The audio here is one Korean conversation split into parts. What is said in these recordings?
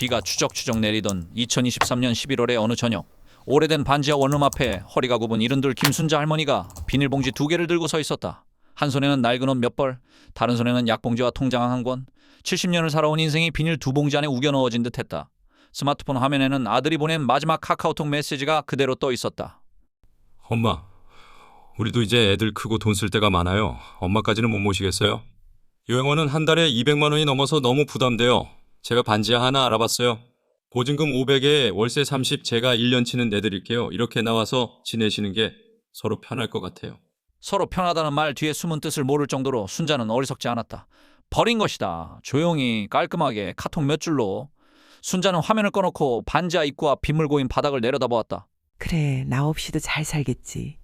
비가 추적추적 내리던 2023년 11월의 어느 저녁, 오래된 반지하 원룸 앞에 허리가 굽은 72 김순자 할머니가 비닐봉지 2개를 들고 서 있었다. 한 손에는 낡은 옷 몇 벌, 다른 손에는 약봉지와 통장 한 권. 70년을 살아온 인생이 비닐 2봉지 안에 우겨 넣어진 듯했다. 스마트폰 화면에는 아들이 보낸 마지막 카카오톡 메시지가 그대로 떠 있었다. 엄마, 우리도 이제 애들 크고 돈 쓸 때가 많아요. 엄마까지는 못 모시겠어요? 요양원은 한 달에 200만 원이 넘어서 너무 부담돼요. 제가 반지하 하나 알아봤어요. 보증금 500에 월세 30 제가 1년치는 내드릴게요. 이렇게 나와서 지내시는 게 서로 편할 것 같아요. 서로 편하다는 말 뒤에 숨은 뜻을 모를 정도로 순자는 어리석지 않았다. 버린 것이다. 조용히 깔끔하게 카톡 몇 줄로. 순자는 화면을 꺼놓고 반지하 입구 앞 빗물 고인 바닥을 내려다보았다. 그래, 나 없이도 잘 살겠지.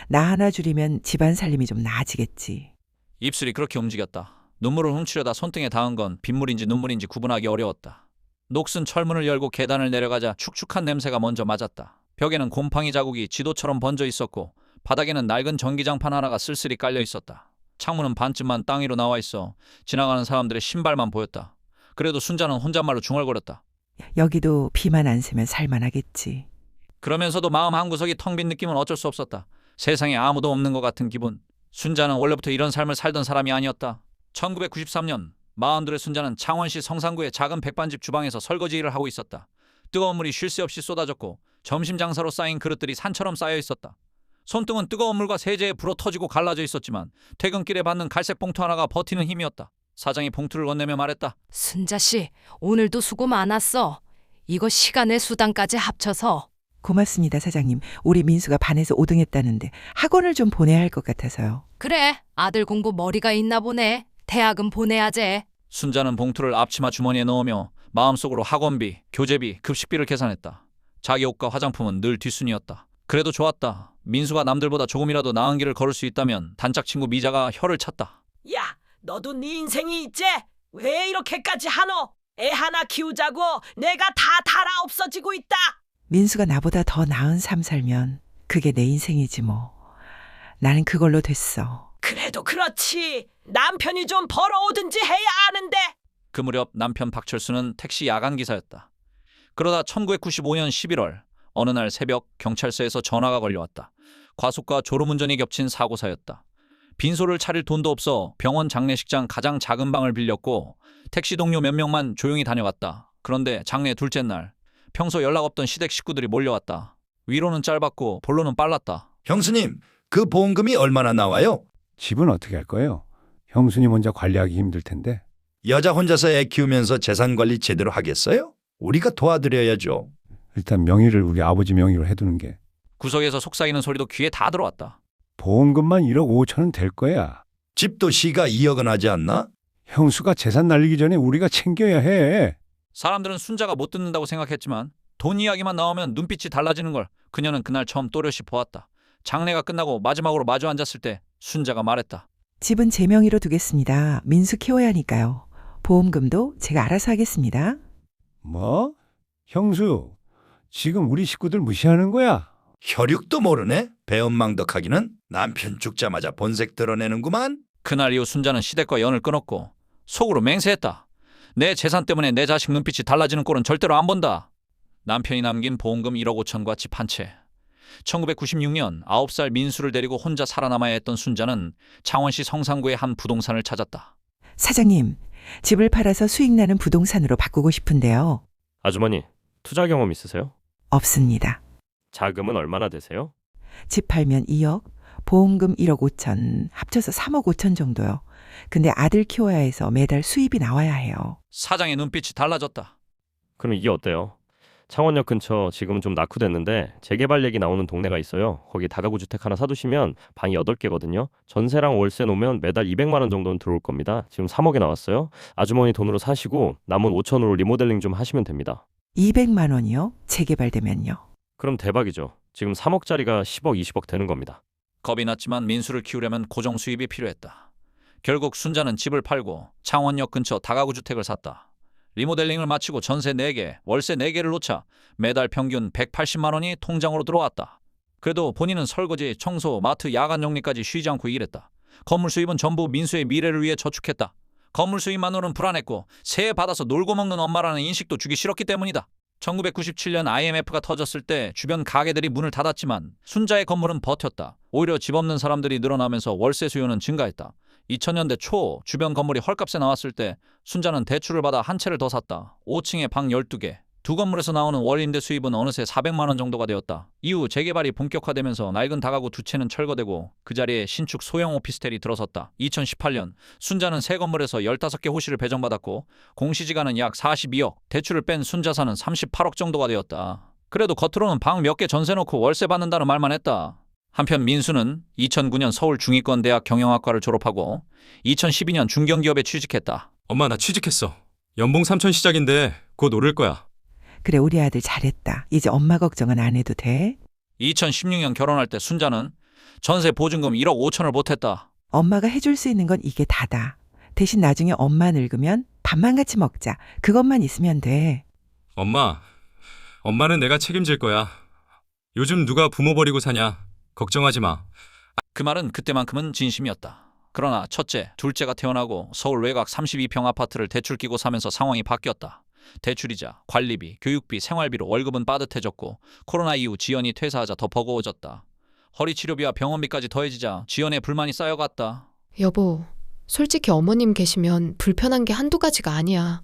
나 하나 줄이면 집안 살림이 좀 나아지겠지. 입술이 그렇게 움직였다. 눈물을 훔치려다 손등에 닿은 건 빗물인지 눈물인지 구분하기 어려웠다. 녹슨 철문을 열고 계단을 내려가자 축축한 냄새가 먼저 맞았다. 벽에는 곰팡이 자국이 지도처럼 번져 있었고 바닥에는 낡은 전기장판 하나가 쓸쓸히 깔려 있었다. 창문은 반쯤만 땅 위로 나와 있어 지나가는 사람들의 신발만 보였다. 그래도 순자는 혼잣말로 중얼거렸다. 여기도 비만 안 새면 살만하겠지. 그러면서도 마음 한구석이 텅 빈 느낌은 어쩔 수 없었다. 세상에 아무도 없는 것 같은 기분. 순자는 원래부터 이런 삶을 살던 사람이 아니었다. 1993년 42의 순자는 창원시 성산구의 작은 백반집 주방에서 설거지 일을 하고 있었다. 뜨거운 물이 쉴 새 없이 쏟아졌고 점심 장사로 쌓인 그릇들이 산처럼 쌓여 있었다. 손등은 뜨거운 물과 세제에 불어 터지고 갈라져 있었지만 퇴근길에 받는 갈색 봉투 하나가 버티는 힘이었다. 사장이 봉투를 건네며 말했다. 순자씨, 오늘도 수고 많았어. 이거 시간의 수당까지 합쳐서. 고맙습니다, 사장님. 우리 민수가 반에서 5등 했다는데 학원을 좀 보내야 할 것 같아서요. 그래, 아들 공부 머리가 있나 보네. 대학은 보내야지. 순자는 봉투를 앞치마 주머니에 넣으며 마음속으로 학원비, 교재비, 급식비를 계산했다. 자기 옷과 화장품은 늘 뒷순이었다. 그래도 좋았다. 민수가 남들보다 조금이라도 나은 길을 걸을 수 있다면 단짝 친구 미자가 혀를 찼다. 야, 너도 네 인생이 있지? 왜 이렇게까지 하노? 애 하나 키우자고 내가 다 달아 없어지고 있다. 민수가 나보다 더 나은 삶 살면 그게 내 인생이지 뭐. 나는 그걸로 됐어. 그래도 그렇지. 남편이 좀 벌어오든지 해야 하는데. 그 무렵 남편 박철수는 택시 야간 기사였다. 그러다 1995년 11월 어느 날 새벽 경찰서에서 전화가 걸려왔다. 과속과 졸음운전이 겹친 사고사였다. 빈소를 차릴 돈도 없어 병원 장례식장 가장 작은 방을 빌렸고 택시 동료 몇 명만 조용히 다녀갔다. 그런데 장례 둘째 날 평소 연락 없던 시댁 식구들이 몰려왔다. 위로는 짧았고 본론은 빨랐다. 형수님, 그 보험금이 얼마나 나와요? 집은 어떻게 할 거예요? 형수님 혼자 관리하기 힘들 텐데. 여자 혼자서 애 키우면서 재산 관리 제대로 하겠어요? 우리가 도와드려야죠. 일단 명의를 우리 아버지 명의로 해두는 게. 구석에서 속삭이는 소리도 귀에 다 들어왔다. 보험금만 1억 5천은 될 거야. 집도 시가 2억은 하지 않나? 형수가 재산 날리기 전에 우리가 챙겨야 해. 사람들은 순자가 못 듣는다고 생각했지만 돈 이야기만 나오면 눈빛이 달라지는 걸 그녀는 그날 처음 또렷이 보았다. 장례가 끝나고 마지막으로 마주 앉았을 때 순자가 말했다. 집은 제 명의로 두겠습니다. 민수 키워야 하니까요. 보험금도 제가 알아서 하겠습니다. 뭐? 형수, 지금 우리 식구들 무시하는 거야? 혈육도 모르네? 배은망덕하기는 남편 죽자마자 본색 드러내는구만. 그날 이후 순자는 시댁과 연을 끊었고 속으로 맹세했다. 내 재산 때문에 내 자식 눈빛이 달라지는 꼴은 절대로 안 본다. 남편이 남긴 보험금 1억 5천과 집 한 채. 1996년 9살 민수를 데리고 혼자 살아남아야 했던 순자는 창원시 성산구의 한 부동산을 찾았다. 사장님, 집을 팔아서 수익 나는 부동산으로 바꾸고 싶은데요. 아주머니, 투자 경험 있으세요? 없습니다. 자금은 얼마나 되세요? 집 팔면 2억, 보험금 1억 5천, 합쳐서 3억 5천 정도요. 근데 아들 키워야 해서 매달 수입이 나와야 해요. 사장의 눈빛이 달라졌다. 그럼 이게 어때요? 창원역 근처 지금은 좀 낙후됐는데 재개발 얘기 나오는 동네가 있어요. 거기 다가구 주택 하나 사두시면 방이 8개거든요. 전세랑 월세 놓으면 매달 200만 원 정도는 들어올 겁니다. 지금 3억에 나왔어요. 아주머니 돈으로 사시고 남은 5천으로 리모델링 좀 하시면 됩니다. 200만 원이요? 재개발되면요. 그럼 대박이죠. 지금 3억짜리가 10억, 20억 되는 겁니다. 겁이 났지만 민수를 키우려면 고정 수입이 필요했다. 결국 순자는 집을 팔고 창원역 근처 다가구 주택을 샀다. 리모델링을 마치고 전세 4개, 월세 4개를 놓자 매달 평균 180만 원이 통장으로 들어왔다. 그래도 본인은 설거지, 청소, 마트, 야간 정리까지 쉬지 않고 일했다. 건물 수입은 전부 민수의 미래를 위해 저축했다. 건물 수입만으로는 불안했고 세 받아서 놀고 먹는 엄마라는 인식도 주기 싫었기 때문이다. 1997년 IMF가 터졌을 때 주변 가게들이 문을 닫았지만 순자의 건물은 버텼다. 오히려 집 없는 사람들이 늘어나면서 월세 수요는 증가했다. 2000년대 초 주변 건물이 헐값에 나왔을 때 순자는 대출을 받아 한 채를 더 샀다. 5층에 방 12개. 두 건물에서 나오는 월 임대 수입은 어느새 400만 원 정도가 되었다. 이후 재개발이 본격화되면서 낡은 다가구 두 채는 철거되고 그 자리에 신축 소형 오피스텔이 들어섰다. 2018년 순자는 새 건물에서 15개 호실을 배정받았고 공시지가는 약 42억, 대출을 뺀 순자산은 38억 정도가 되었다. 그래도 겉으로는 방 몇 개 전세 놓고 월세 받는다는 말만 했다. 한편 민수는 2009년 서울 중위권대학 경영학과를 졸업하고 2012년 중견기업에 취직했다. 엄마, 나 취직했어. 연봉 3천 시작인데 곧 오를 거야. 그래, 우리 아들 잘했다. 이제 엄마 걱정은 안 해도 돼. 2016년 결혼할 때 순자는 전세 보증금 1억 5천을 보탰다. 엄마가 해줄 수 있는 건 이게 다다. 대신 나중에 엄마 늙으면 밥만 같이 먹자. 그것만 있으면 돼. 엄마는 내가 책임질 거야. 요즘 누가 부모 버리고 사냐. 걱정하지 마. 그 말은 그때만큼은 진심이었다. 그러나 첫째, 둘째가 태어나고 서울 외곽 32평 아파트를 대출 끼고 사면서 상황이 바뀌었다. 대출이자, 관리비, 교육비, 생활비로 월급은 빠듯해졌고 코로나 이후 지연이 퇴사하자 더 버거워졌다. 허리치료비와 병원비까지 더해지자 지연의 불만이 쌓여갔다. 여보, 솔직히 어머님 계시면 불편한 게 한두 가지가 아니야.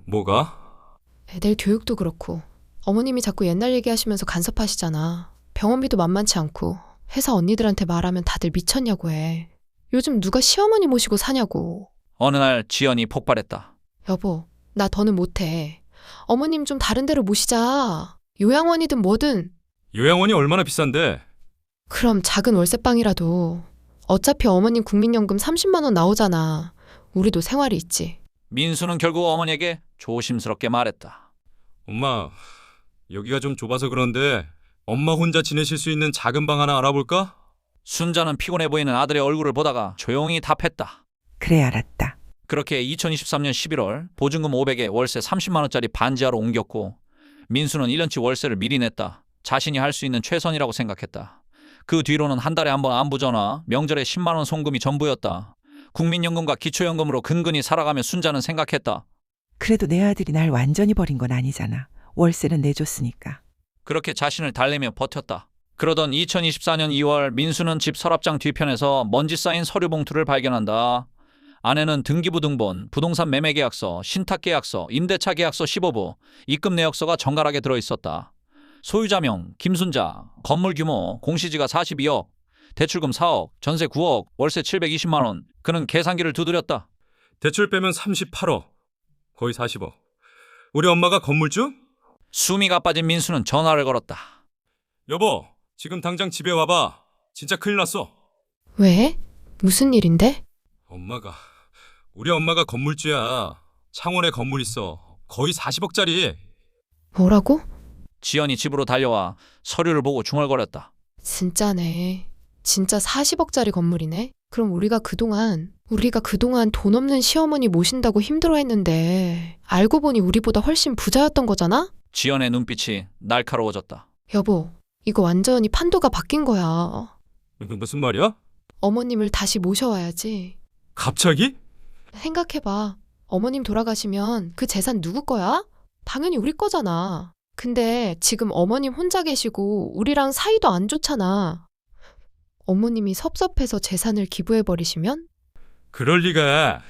뭐가? 애들 교육도 그렇고 어머님이 자꾸 옛날 얘기하시면서 간섭하시잖아. 병원비도 만만치 않고 회사 언니들한테 말하면 다들 미쳤냐고 해. 요즘 누가 시어머니 모시고 사냐고. 어느 날 지연이 폭발했다. 여보, 나 더는 못해. 어머님 좀 다른 데로 모시자. 요양원이든 뭐든. 요양원이 얼마나 비싼데? 그럼 작은 월세방이라도. 어차피 어머님 국민연금 30만 원 나오잖아. 우리도 생활이 있지. 민수는 결국 어머니에게 조심스럽게 말했다. 엄마, 여기가 좀 좁아서 그런데 엄마 혼자 지내실 수 있는 작은 방 하나 알아볼까? 순자는 피곤해 보이는 아들의 얼굴을 보다가 조용히 답했다. 그래, 알았다. 그렇게 2023년 11월 보증금 500에 월세 30만 원짜리 반지하로 옮겼고 민수는 1년치 월세를 미리 냈다. 자신이 할 수 있는 최선이라고 생각했다. 그 뒤로는 한 달에 한 번 안부 전화, 명절에 10만 원 송금이 전부였다. 국민연금과 기초연금으로 근근히 살아가며 순자는 생각했다. 그래도 내 아들이 날 완전히 버린 건 아니잖아. 월세는 내줬으니까. 그렇게 자신을 달래며 버텼다. 그러던 2024년 2월 민수는 집 서랍장 뒤편에서 먼지 쌓인 서류 봉투를 발견한다. 안에는 등기부 등본, 부동산 매매 계약서, 신탁 계약서, 임대차 계약서 15부, 입금 내역서가 정갈하게 들어있었다. 소유자명 김순자, 건물 규모 공시지가 42억, 대출금 4억, 전세 9억, 월세 720만 원. 그는 계산기를 두드렸다. 대출 빼면 38억. 거의 40억. 우리 엄마가 건물주? 수미가 빠진 민수는 전화를 걸었다. 여보, 지금 당장 집에 와봐. 진짜 큰일 났어. 왜? 무슨 일인데? 우리 엄마가 건물주야. 창원에 건물 있어. 거의 40억짜리. 뭐라고? 지연이 집으로 달려와 서류를 보고 중얼거렸다. 진짜네. 진짜 40억짜리 건물이네. 그럼 우리가 그동안 돈 없는 시어머니 모신다고 힘들어했는데 알고 보니 우리보다 훨씬 부자였던 거잖아? 지연의 눈빛이 날카로워졌다. 여보, 이거 완전히 판도가 바뀐 거야. 무슨 말이야? 어머님을 다시 모셔와야지. 갑자기? 생각해봐. 어머님 돌아가시면 그 재산 누구 거야? 당연히 우리 거잖아. 근데 지금 어머님 혼자 계시고 우리랑 사이도 안 좋잖아. 어머님이 섭섭해서 재산을 기부해버리시면? 그럴 리가.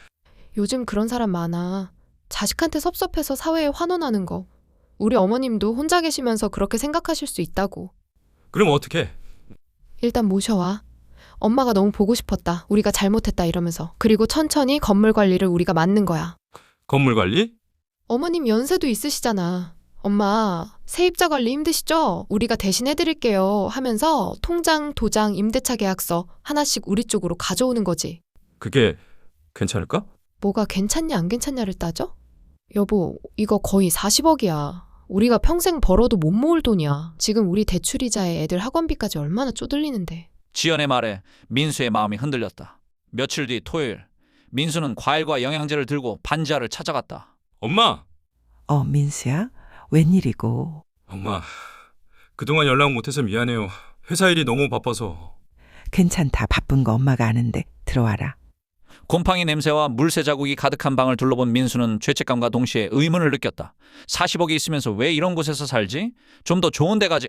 요즘 그런 사람 많아. 자식한테 섭섭해서 사회에 환원하는 거. 우리 어머님도 혼자 계시면서 그렇게 생각하실 수 있다고. 그럼 어떡해? 일단 모셔와. 엄마가 너무 보고 싶었다. 우리가 잘못했다 이러면서. 그리고 천천히 건물 관리를 우리가 맡는 거야. 건물 관리? 어머님 연세도 있으시잖아. 엄마, 세입자 관리 힘드시죠? 우리가 대신 해드릴게요 하면서 통장, 도장, 임대차 계약서 하나씩 우리 쪽으로 가져오는 거지. 그게 괜찮을까? 뭐가 괜찮냐 안 괜찮냐를 따져? 여보, 이거 거의 40억이야. 우리가 평생 벌어도 못 모을 돈이야. 지금 우리 대출이자에 애들 학원비까지 얼마나 쪼들리는데. 지연의 말에 민수의 마음이 흔들렸다. 며칠 뒤 토요일, 민수는 과일과 영양제를 들고 반지하를 찾아갔다. 엄마! 민수야? 웬일이고? 엄마, 그동안 연락 못해서 미안해요. 회사 일이 너무 바빠서. 괜찮다. 바쁜 거 엄마가 아는데. 들어와라. 곰팡이 냄새와 물새 자국이 가득한 방을 둘러본 민수는 죄책감과 동시에 의문을 느꼈다. 40억이 있으면서 왜 이런 곳에서 살지? 좀 더 좋은 데 가지.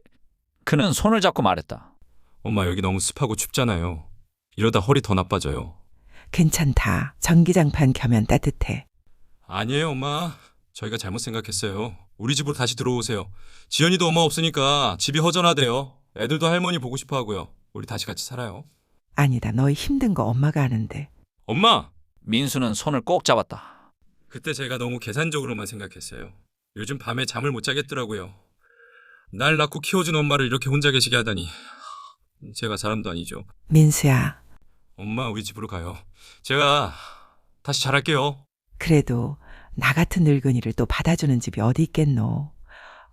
그는 손을 잡고 말했다. 엄마 여기 너무 습하고 춥잖아요. 이러다 허리 더 나빠져요. 괜찮다. 전기장판 켜면 따뜻해. 아니에요, 엄마. 저희가 잘못 생각했어요. 우리 집으로 다시 들어오세요. 지연이도 엄마 없으니까 집이 허전하대요. 애들도 할머니 보고 싶어 하고요. 우리 다시 같이 살아요. 아니다. 너희 힘든 거 엄마가 아는데. 엄마! 민수는 손을 꼭 잡았다. 그때 제가 너무 계산적으로만 생각했어요. 요즘 밤에 잠을 못 자겠더라고요. 날 낳고 키워준 엄마를 이렇게 혼자 계시게 하다니. 제가 사람도 아니죠. 민수야. 엄마, 우리 집으로 가요. 제가 다시 잘할게요. 그래도 나 같은 늙은이를 또 받아주는 집이 어디 있겠노.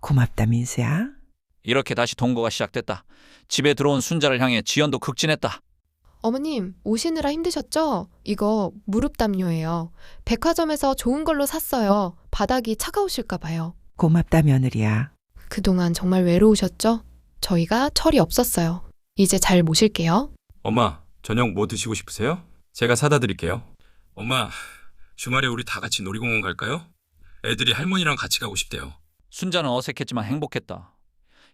고맙다 민수야. 이렇게 다시 동거가 시작됐다. 집에 들어온 순자를 향해 지연도 극진했다. 어머님, 오시느라 힘드셨죠? 이거 무릎 담요예요. 백화점에서 좋은 걸로 샀어요. 바닥이 차가우실까 봐요. 고맙다 며느리야. 그동안 정말 외로우셨죠? 저희가 철이 없었어요. 이제 잘 모실게요. 엄마, 저녁 뭐 드시고 싶으세요? 제가 사다 드릴게요. 엄마, 주말에 우리 다 같이 놀이공원 갈까요? 애들이 할머니랑 같이 가고 싶대요. 순자는 어색했지만 행복했다.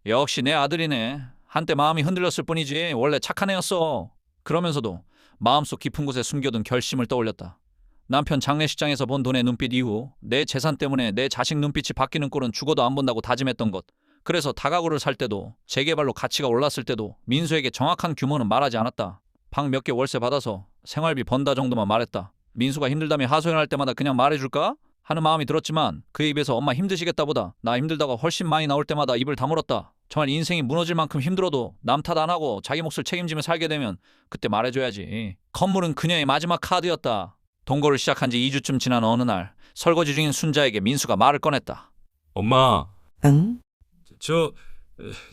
역시 내 아들이네. 한때 마음이 흔들렸을 뿐이지 원래 착한 애였어. 그러면서도 마음속 깊은 곳에 숨겨둔 결심을 떠올렸다. 남편 장례식장에서 본 돈의 눈빛 이후 내 재산 때문에 내 자식 눈빛이 바뀌는 꼴은 죽어도 안 본다고 다짐했던 것. 그래서 다가구를 살 때도 재개발로 가치가 올랐을 때도 민수에게 정확한 규모는 말하지 않았다. 방 몇 개 월세 받아서 생활비 번다 정도만 말했다. 민수가 힘들다며 하소연할 때마다 그냥 말해줄까? 하는 마음이 들었지만 그 입에서 엄마 힘드시겠다 보다 나 힘들다가 훨씬 많이 나올 때마다 입을 다물었다. 정말 인생이 무너질 만큼 힘들어도 남 탓 안 하고 자기 몫을 책임지며 살게 되면 그때 말해줘야지. 건물은 그녀의 마지막 카드였다. 동거를 시작한 지 2주쯤 지난 어느 날 설거지 중인 순자에게 민수가 말을 꺼냈다. 엄마, 응?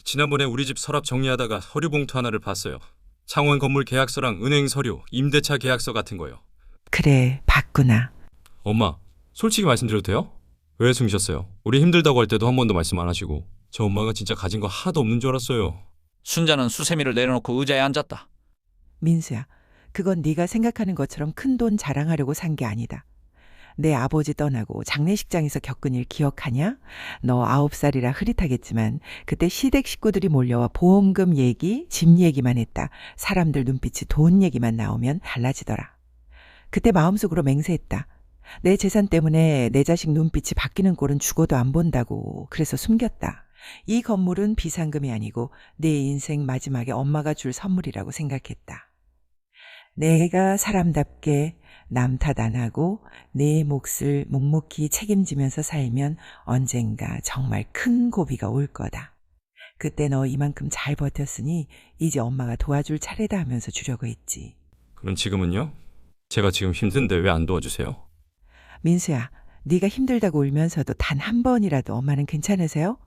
지난번에 우리 집 서랍 정리하다가 서류 봉투 하나를 봤어요. 창원 건물 계약서랑 은행 서류, 임대차 계약서 같은 거요. 그래 봤구나. 엄마, 솔직히 말씀드려도 돼요? 왜 숨기셨어요? 우리 힘들다고 할 때도 한 번도 말씀 안 하시고. 저 엄마가 진짜 가진 거 하나도 없는 줄 알았어요. 순자는 수세미를 내려놓고 의자에 앉았다. 민수야. 그건 네가 생각하는 것처럼 큰 돈 자랑하려고 산 게 아니다. 내 아버지 떠나고 장례식장에서 겪은 일 기억하냐? 너 9살이라 흐릿하겠지만 그때 시댁 식구들이 몰려와 보험금 얘기, 집 얘기만 했다. 사람들 눈빛이 돈 얘기만 나오면 달라지더라. 그때 마음속으로 맹세했다. 내 재산 때문에 내 자식 눈빛이 바뀌는 꼴은 죽어도 안 본다고. 그래서 숨겼다. 이 건물은 비상금이 아니고 내 인생 마지막에 엄마가 줄 선물이라고 생각했다. 내가 사람답게 남 탓 안 하고 내 몫을 묵묵히 책임지면서 살면 언젠가 정말 큰 고비가 올 거다. 그때 너 이만큼 잘 버텼으니 이제 엄마가 도와줄 차례다 하면서 주려고 했지. 그럼 지금은요? 제가 지금 힘든데 왜 안 도와주세요? 민수야, 네가 힘들다고 울면서도 단 한 번이라도 엄마는 괜찮으세요?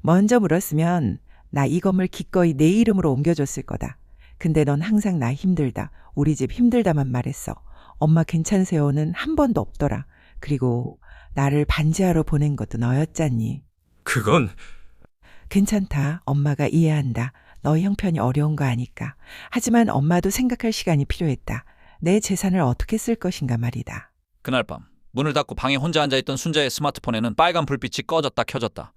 먼저 물었으면 나 이 건물 기꺼이 내 이름으로 옮겨줬을 거다. 근데 넌 항상 나 힘들다, 우리 집 힘들다만 말했어. 엄마 괜찮으세요는 한 번도 없더라. 그리고 나를 반지하러 보낸 것도 너였잖니. 그건... 괜찮다. 엄마가 이해한다. 너희 형편이 어려운 거 아니까. 하지만 엄마도 생각할 시간이 필요했다. 내 재산을 어떻게 쓸 것인가 말이다. 그날 밤 문을 닫고 방에 혼자 앉아있던 순자의 스마트폰에는 빨간 불빛이 꺼졌다 켜졌다.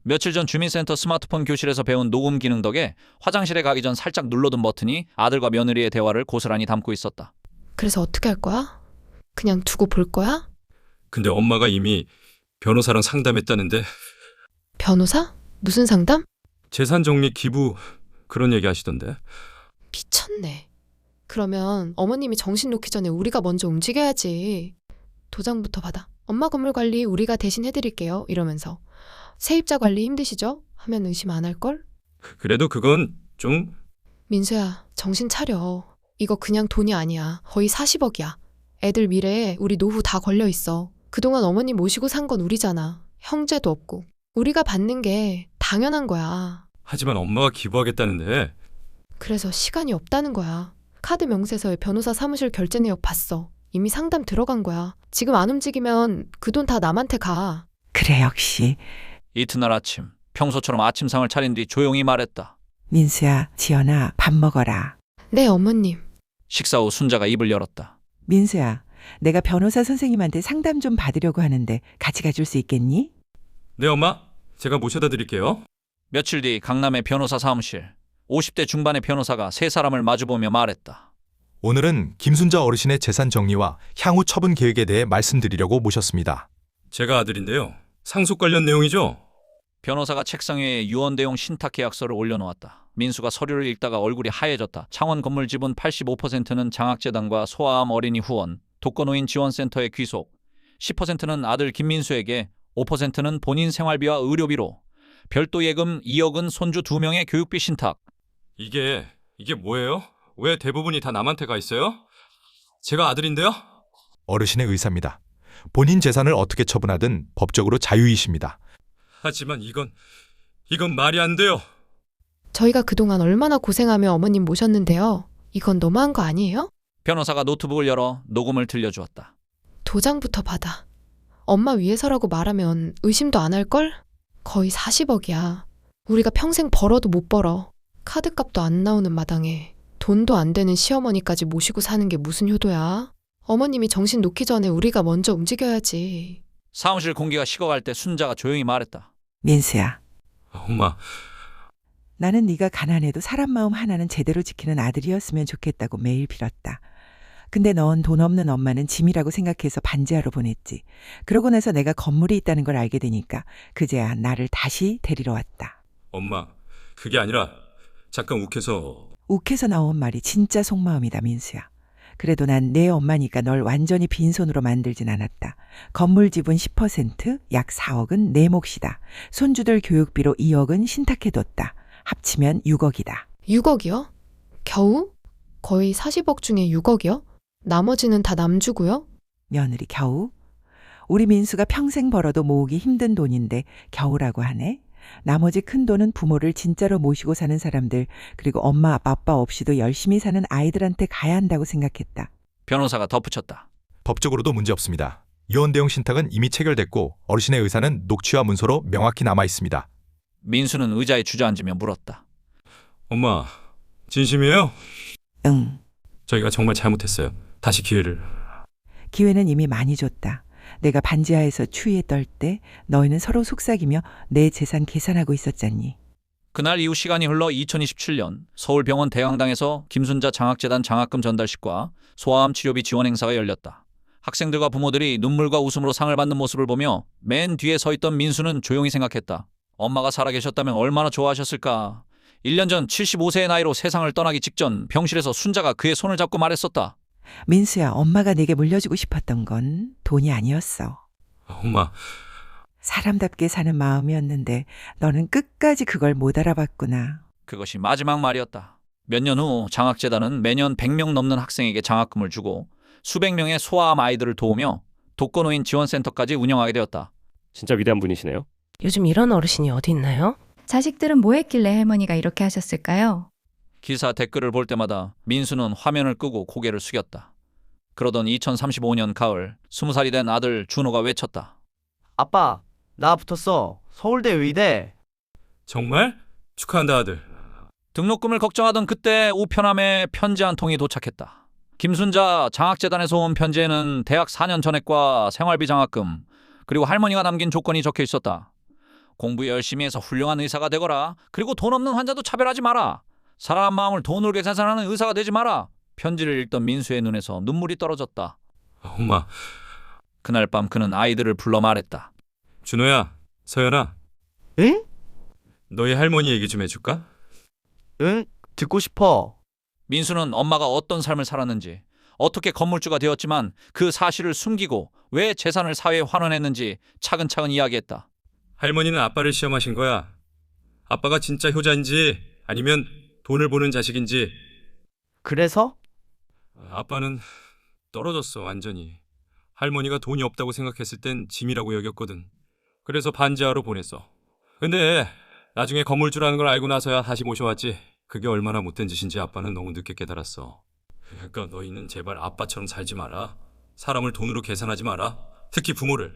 며칠 전 주민센터 스마트폰 교실에서 배운 녹음 기능 덕에 화장실에 가기 전 살짝 눌러둔 버튼이 아들과 며느리의 대화를 고스란히 담고 있었다. 그래서 어떻게 할 거야? 그냥 두고 볼 거야? 근데 엄마가 이미 변호사랑 상담했다는데. 변호사? 무슨 상담? 재산 정리 기부 그런 얘기 하시던데. 미쳤네. 그러면 어머님이 정신 놓기 전에 우리가 먼저 움직여야지. 도장부터 받아. 엄마 건물 관리 우리가 대신 해드릴게요. 이러면서. 세입자 관리 힘드시죠? 하면 의심 안 할걸? 그래도 그건 좀... 민수야, 정신 차려. 이거 그냥 돈이 아니야. 거의 40억이야. 애들 미래에 우리 노후 다 걸려있어. 그동안 어머님 모시고 산 건 우리잖아. 형제도 없고. 우리가 받는 게 당연한 거야. 하지만 엄마가 기부하겠다는데. 그래서 시간이 없다는 거야. 카드 명세서에 변호사 사무실 결제 내역 봤어. 이미 상담 들어간 거야. 지금 안 움직이면 그 돈 다 남한테 가. 그래 역시. 이튿날 아침 평소처럼 아침상을 차린 뒤 조용히 말했다. 민수야, 지연아 밥 먹어라. 네, 어머님. 식사 후 순자가 입을 열었다. 민수야, 내가 변호사 선생님한테 상담 좀 받으려고 하는데 같이 가줄 수 있겠니? 네, 엄마. 제가 모셔다 드릴게요. 며칠 뒤 강남의 변호사 사무실. 50대 중반의 변호사가 세 사람을 마주보며 말했다. 오늘은 김순자 어르신의 재산 정리와 향후 처분 계획에 대해 말씀드리려고 모셨습니다. 제가 아들인데요. 상속 관련 내용이죠? 변호사가 책상 위에 유언대용 신탁계약서를 올려놓았다. 민수가 서류를 읽다가 얼굴이 하얘졌다. 창원 건물 지분 85%는 장학재단과 소아암 어린이 후원, 독거노인 지원센터에 귀속, 10%는 아들 김민수에게, 5%는 본인 생활비와 의료비로, 별도 예금 2억은 손주 2명의 교육비 신탁. 이게 뭐예요? 왜 대부분이 다 남한테 가 있어요? 제가 아들인데요? 어르신의 의사입니다. 본인 재산을 어떻게 처분하든 법적으로 자유이십니다. 하지만 이건 말이 안 돼요. 저희가 그동안 얼마나 고생하며 어머님 모셨는데요. 이건 너무한 거 아니에요? 변호사가 노트북을 열어 녹음을 들려주었다. 도장부터 받아. 엄마 위해서라고 말하면 의심도 안 할걸? 거의 40억이야. 우리가 평생 벌어도 못 벌어. 카드값도 안 나오는 마당에 돈도 안 되는 시어머니까지 모시고 사는 게 무슨 효도야? 어머님이 정신 놓기 전에 우리가 먼저 움직여야지. 사무실 공기가 식어갈 때 순자가 조용히 말했다. 민수야, 엄마, 나는 네가 가난해도 사람 마음 하나는 제대로 지키는 아들이었으면 좋겠다고 매일 빌었다. 근데 넌 돈 없는 엄마는 짐이라고 생각해서 반지하러 보냈지. 그러고 나서 내가 건물이 있다는 걸 알게 되니까 그제야 나를 다시 데리러 왔다. 엄마. 그게 아니라 잠깐 욱해서 나온 말이 진짜 속마음이다, 민수야. 그래도 난 내 엄마니까 널 완전히 빈손으로 만들진 않았다. 건물 지분 10%, 약 4억은 내 몫이다. 손주들 교육비로 2억은 신탁해뒀다. 합치면 6억이다. 6억이요? 겨우? 거의 40억 중에 6억이요? 나머지는 다 남주고요? 며느리 겨우? 우리 민수가 평생 벌어도 모으기 힘든 돈인데 겨우라고 하네. 나머지 큰 돈은 부모를 진짜로 모시고 사는 사람들, 그리고 엄마 아빠 없이도 열심히 사는 아이들한테 가야 한다고 생각했다. 변호사가 덧붙였다. 법적으로도 문제 없습니다. 유언대용 신탁은 이미 체결됐고 어르신의 의사는 녹취와 문서로 명확히 남아 있습니다. 민수는 의자에 주저앉으며 물었다. 엄마, 진심이에요? 응. 저희가 정말 잘못했어요. 다시 기회를. 기회는 이미 많이 줬다. 내가 반지하에서 추위에 떨 때 너희는 서로 속삭이며 내 재산 계산하고 있었잖니. 그날 이후 시간이 흘러 2027년 서울병원 대강당에서 김순자 장학재단 장학금 전달식과 소아암 치료비 지원 행사가 열렸다. 학생들과 부모들이 눈물과 웃음으로 상을 받는 모습을 보며 맨 뒤에 서 있던 민수는 조용히 생각했다. 엄마가 살아계셨다면 얼마나 좋아하셨을까. 1년 전 75세의 나이로 세상을 떠나기 직전 병실에서 순자가 그의 손을 잡고 말했었다. 민수야, 엄마가 내게 물려주고 싶었던 건 돈이 아니었어. 엄마, 사람답게 사는 마음이었는데 너는 끝까지 그걸 못 알아봤구나. 그것이 마지막 말이었다. 몇 년 후 장학재단은 매년 100명 넘는 학생에게 장학금을 주고 수백 명의 소아암 아이들을 도우며 독거노인 지원센터까지 운영하게 되었다. 진짜 위대한 분이시네요. 요즘 이런 어르신이 어디 있나요? 자식들은 뭐 했길래 할머니가 이렇게 하셨을까요? 기사 댓글을 볼 때마다 민수는 화면을 끄고 고개를 숙였다. 그러던 2035년 가을 20살이 된 아들 준호가 외쳤다. 아빠, 나 붙었어. 서울대 의대. 정말? 축하한다, 아들. 등록금을 걱정하던 그때 우편함에 편지 한 통이 도착했다. 김순자 장학재단에서 온 편지에는 대학 4년 전액과 생활비 장학금, 그리고 할머니가 남긴 조건이 적혀 있었다. 공부 열심히 해서 훌륭한 의사가 되거라. 그리고 돈 없는 환자도 차별하지 마라. 사람 마음을 돈으로 계산하는 의사가 되지 마라. 편지를 읽던 민수의 눈에서 눈물이 떨어졌다. 엄마. 그날 밤 그는 아이들을 불러 말했다. 준호야, 서연아. 응? 너희 할머니 얘기 좀 해줄까? 응? 듣고 싶어. 민수는 엄마가 어떤 삶을 살았는지, 어떻게 건물주가 되었지만 그 사실을 숨기고 왜 재산을 사회에 환원했는지 차근차근 이야기했다. 할머니는 아빠를 시험하신 거야. 아빠가 진짜 효자인지 아니면 돈을 보는 자식인지. 그래서? 아빠는 떨어졌어, 완전히. 할머니가 돈이 없다고 생각했을 땐 짐이라고 여겼거든. 그래서 반지하러 보냈어. 근데 나중에 건물주라는 걸 알고 나서야 다시 모셔왔지. 그게 얼마나 못된 짓인지 아빠는 너무 늦게 깨달았어. 그러니까 너희는 제발 아빠처럼 살지 마라. 사람을 돈으로 계산하지 마라. 특히 부모를.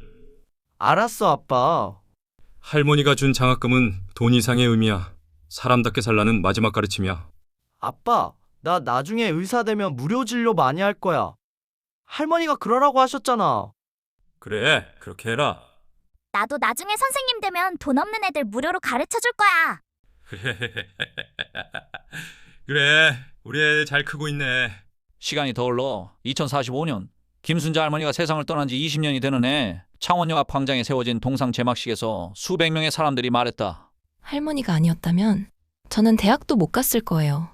알았어, 아빠. 할머니가 준 장학금은 돈 이상의 의미야. 사람답게 살라는 마지막 가르침이야. 아빠, 나 나중에 의사 되면 무료 진료 많이 할 거야. 할머니가 그러라고 하셨잖아. 그래, 그렇게 해라. 나도 나중에 선생님 되면 돈 없는 애들 무료로 가르쳐 줄 거야. 그래, 우리 애 잘 크고 있네. 시간이 더 흘러 2045년 김순자 할머니가 세상을 떠난 지 20년이 되는 해 창원역 앞 광장에 세워진 동상 제막식에서 수백 명의 사람들이 말했다. 할머니가 아니었다면 저는 대학도 못 갔을 거예요.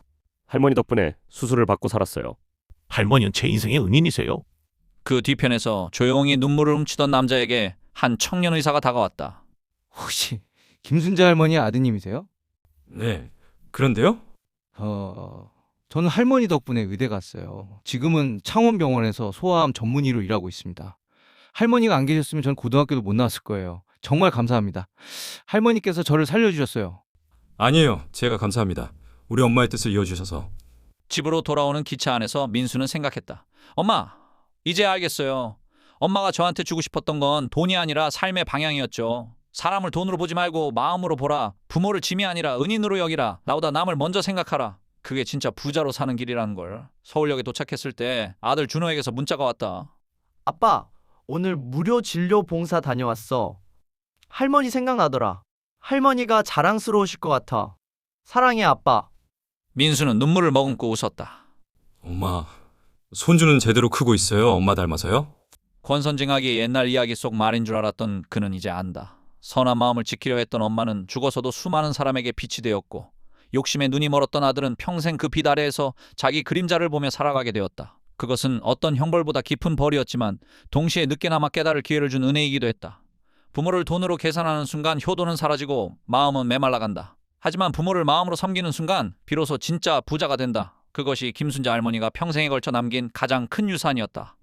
할머니 덕분에 수술을 받고 살았어요. 할머니는 제 인생의 은인이세요. 그 뒤편에서 조용히 눈물을 훔치던 남자에게 한 청년 의사가 다가왔다. 혹시 김순자 할머니 아드님이세요? 네, 그런데요? 저는 할머니 덕분에 의대 갔어요. 지금은 창원병원에서 소아암 전문의로 일하고 있습니다. 할머니가 안 계셨으면 전 고등학교도 못 나왔을 거예요. 정말 감사합니다. 할머니께서 저를 살려주셨어요. 아니에요. 제가 감사합니다. 우리 엄마의 뜻을 이어주셔서. 집으로 돌아오는 기차 안에서 민수는 생각했다. 엄마, 이제 알겠어요. 엄마가 저한테 주고 싶었던 건 돈이 아니라 삶의 방향이었죠. 사람을 돈으로 보지 말고 마음으로 보라. 부모를 짐이 아니라 은인으로 여기라. 나보다 남을 먼저 생각하라. 그게 진짜 부자로 사는 길이라는 걸. 서울역에 도착했을 때 아들 준호에게서 문자가 왔다. 아빠, 오늘 무료 진료 봉사 다녀왔어. 할머니 생각나더라. 할머니가 자랑스러우실 것 같아. 사랑해, 아빠. 민수는 눈물을 머금고 웃었다. 엄마, 손주는 제대로 크고 있어요. 엄마 닮아서요? 권선징악의 옛날 이야기 속 말인 줄 알았던 그는 이제 안다. 선한 마음을 지키려 했던 엄마는 죽어서도 수많은 사람에게 빛이 되었고 욕심에 눈이 멀었던 아들은 평생 그 빛 아래에서 자기 그림자를 보며 살아가게 되었다. 그것은 어떤 형벌보다 깊은 벌이었지만 동시에 늦게나마 깨달을 기회를 준 은혜이기도 했다. 부모를 돈으로 계산하는 순간 효도는 사라지고 마음은 메말라간다. 하지만 부모를 마음으로 섬기는 순간 비로소 진짜 부자가 된다. 그것이 김순자 할머니가 평생에 걸쳐 남긴 가장 큰 유산이었다.